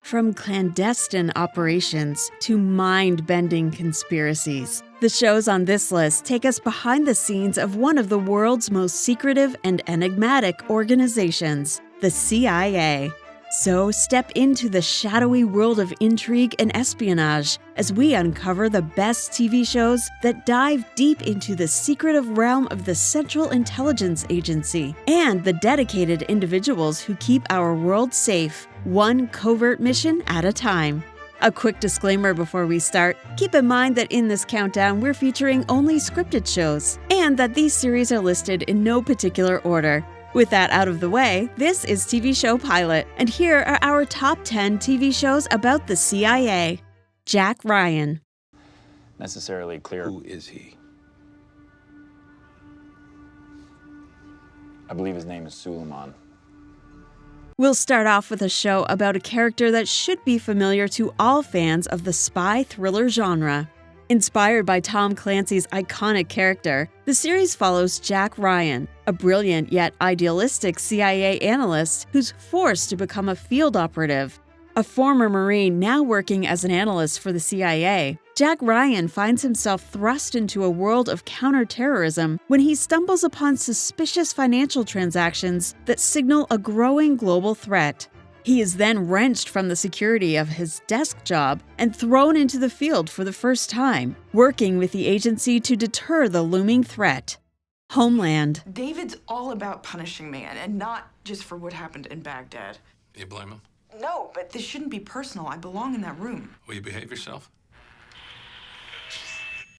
From clandestine operations to mind-bending conspiracies, the shows on this list take us behind the scenes of one of the world's most secretive and enigmatic organizations, the CIA. So step into the shadowy world of intrigue and espionage as we uncover the best TV shows that dive deep into the secretive realm of the Central Intelligence Agency and the dedicated individuals who keep our world safe, one covert mission at a time. A quick disclaimer before we start. Keep in mind that in this countdown, we're featuring only scripted shows, and that these series are listed in no particular order. With that out of the way, this is TV Show Pilot, and here are our top 10 TV shows about the CIA. Jack Ryan. Necessarily clear. Who is he? I believe his name is Suleiman. We'll start off with a show about a character that should be familiar to all fans of the spy thriller genre. Inspired by Tom Clancy's iconic character, the series follows Jack Ryan, a brilliant yet idealistic CIA analyst who's forced to become a field operative. A former Marine now working as an analyst for the CIA, Jack Ryan finds himself thrust into a world of counterterrorism when he stumbles upon suspicious financial transactions that signal a growing global threat. He is then wrenched from the security of his desk job and thrown into the field for the first time, working with the agency to deter the looming threat. Homeland. David's all about punishing me, and not just for what happened in Baghdad. You blame him? No, but this shouldn't be personal. I belong in that room. Will you behave yourself?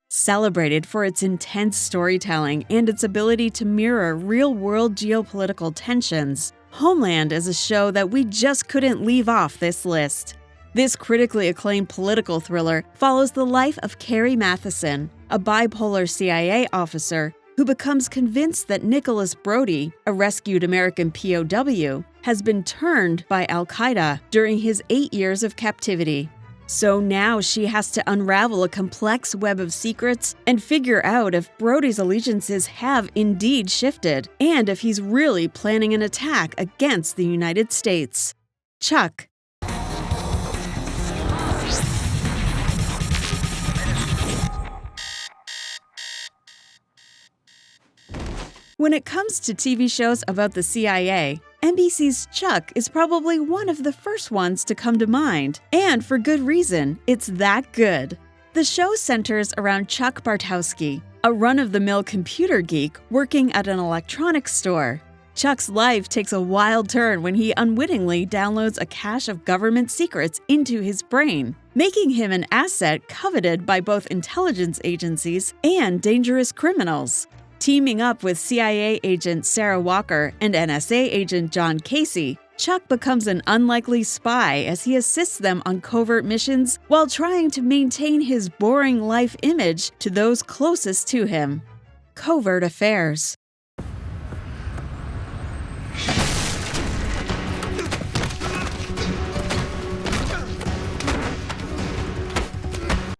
Celebrated for its intense storytelling and its ability to mirror real-world geopolitical tensions, Homeland is a show that we just couldn't leave off this list. This critically acclaimed political thriller follows the life of Carrie Matheson, a bipolar CIA officer who becomes convinced that Nicholas Brody, a rescued American POW, has been turned by Al-Qaeda during his 8 years of captivity. So now she has to unravel a complex web of secrets and figure out if Brody's allegiances have indeed shifted, and if he's really planning an attack against the United States. Chuck. When it comes to TV shows about the CIA, NBC's Chuck is probably one of the first ones to come to mind, and for good reason. It's that good. The show centers around Chuck Bartowski, a run-of-the-mill computer geek working at an electronics store. Chuck's life takes a wild turn when he unwittingly downloads a cache of government secrets into his brain, making him an asset coveted by both intelligence agencies and dangerous criminals. Teaming up with CIA agent Sarah Walker and NSA agent John Casey, Chuck becomes an unlikely spy as he assists them on covert missions while trying to maintain his boring life image to those closest to him. Covert Affairs.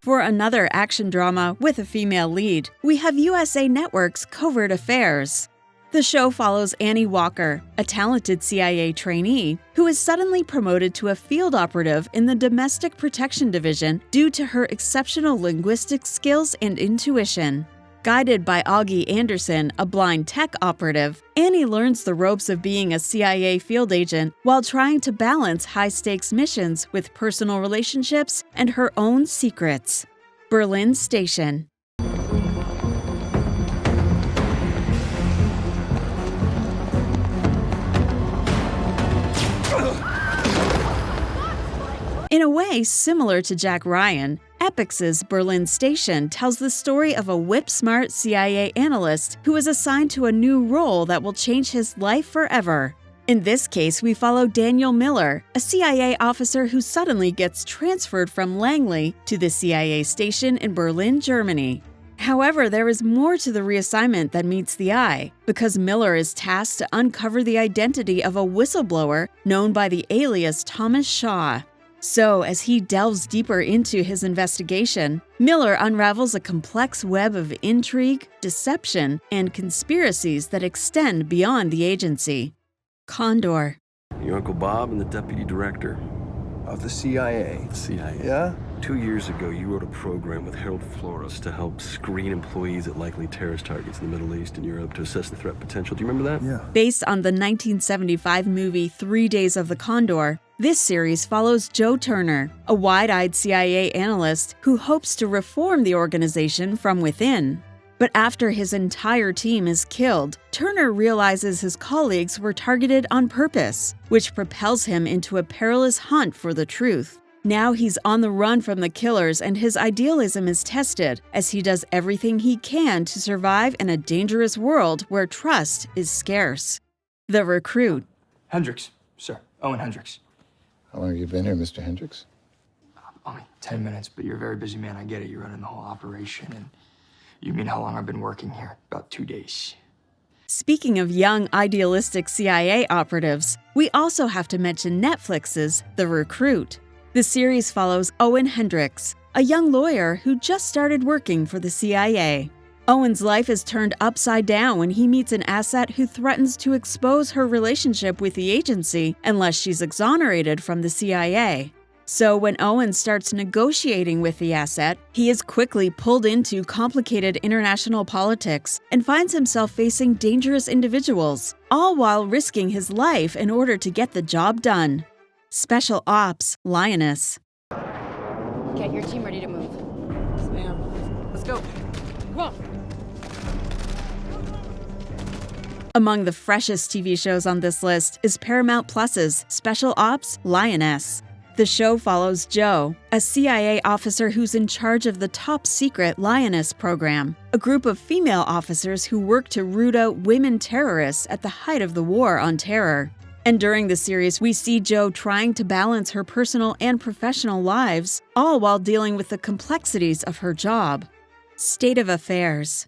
For another action drama with a female lead, we have USA Network's Covert Affairs. The show follows Annie Walker, a talented CIA trainee who is suddenly promoted to a field operative in the Domestic Protection Division due to her exceptional linguistic skills and intuition. Guided by Augie Anderson, a blind tech operative, Annie learns the ropes of being a CIA field agent while trying to balance high-stakes missions with personal relationships and her own secrets. Berlin Station. In a way similar to Jack Ryan, Epix's Berlin Station tells the story of a whip-smart CIA analyst who is assigned to a new role that will change his life forever. In this case, we follow Daniel Miller, a CIA officer who suddenly gets transferred from Langley to the CIA station in Berlin, Germany. However, there is more to the reassignment than meets the eye, because Miller is tasked to uncover the identity of a whistleblower known by the alias Thomas Shaw. So, as he delves deeper into his investigation, Miller unravels a complex web of intrigue, deception, and conspiracies that extend beyond the agency. Condor. Your Uncle Bob and the deputy director. of the CIA. CIA? Yeah? 2 years ago, you wrote a program with Harold Flores to help screen employees at likely terrorist targets in the Middle East and Europe to assess the threat potential. Do you remember that? Yeah. Based on the 1975 movie 3 Days of the Condor, this series follows Joe Turner, a wide-eyed CIA analyst who hopes to reform the organization from within. But after his entire team is killed, Turner realizes his colleagues were targeted on purpose, which propels him into a perilous hunt for the truth. Now he's on the run from the killers and his idealism is tested as he does everything he can to survive in a dangerous world where trust is scarce. The Recruit. Hendricks, sir. Owen Hendricks. How long have you been here, Mr. Hendricks? Only 10 minutes, but you're a very busy man. I get it. You're running the whole operation. And you mean how long I've been working here? About 2 days. Speaking of young, idealistic CIA operatives, we also have to mention Netflix's The Recruit. The series follows Owen Hendricks, a young lawyer who just started working for the CIA. Owen's life is turned upside down when he meets an asset who threatens to expose her relationship with the agency unless she's exonerated from the CIA. So when Owen starts negotiating with the asset, he is quickly pulled into complicated international politics and finds himself facing dangerous individuals, all while risking his life in order to get the job done. Special Ops, Lioness. Get your team ready to move. Yes, ma'am. Let's go. Come on. Among the freshest TV shows on this list is Paramount Plus's Special Ops, Lioness. The show follows Jo, a CIA officer who's in charge of the top-secret Lioness program, a group of female officers who work to root out women terrorists at the height of the war on terror. And during the series, we see Jo trying to balance her personal and professional lives, all while dealing with the complexities of her job. State of Affairs.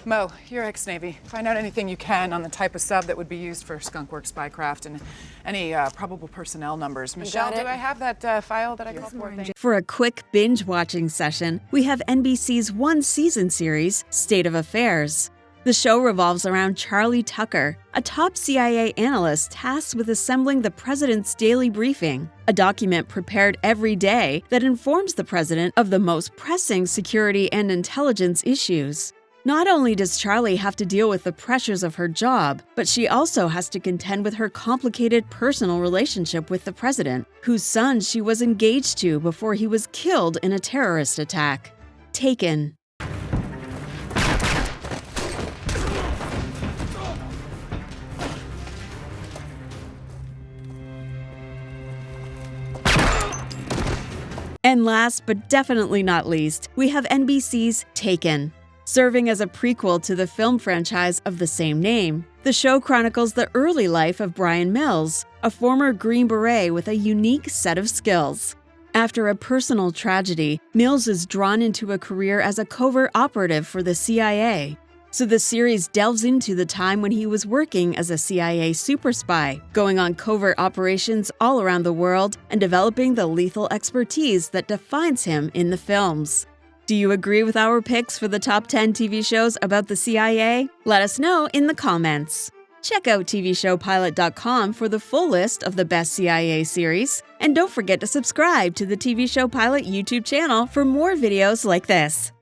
Mo, you're ex-Navy. Find out anything you can on the type of sub that would be used for skunkworks spycraft and any probable personnel numbers. Michelle, do I have that file that I called for? For a quick binge-watching session, we have NBC's one-season series, State of Affairs. The show revolves around Charlie Tucker, a top CIA analyst tasked with assembling the president's daily briefing, a document prepared every day that informs the president of the most pressing security and intelligence issues. Not only does Charlie have to deal with the pressures of her job, but she also has to contend with her complicated personal relationship with the president, whose son she was engaged to before he was killed in a terrorist attack. Taken. And last but definitely not least, we have NBC's Taken. Serving as a prequel to the film franchise of the same name, the show chronicles the early life of Brian Mills, a former Green Beret with a unique set of skills. After a personal tragedy, Mills is drawn into a career as a covert operative for the CIA. So the series delves into the time when he was working as a CIA super spy, going on covert operations all around the world and developing the lethal expertise that defines him in the films. Do you agree with our picks for the top 10 TV shows about the CIA? Let us know in the comments. Check out TVShowPilot.com for the full list of the best CIA series. And don't forget to subscribe to the TV Show Pilot YouTube channel for more videos like this.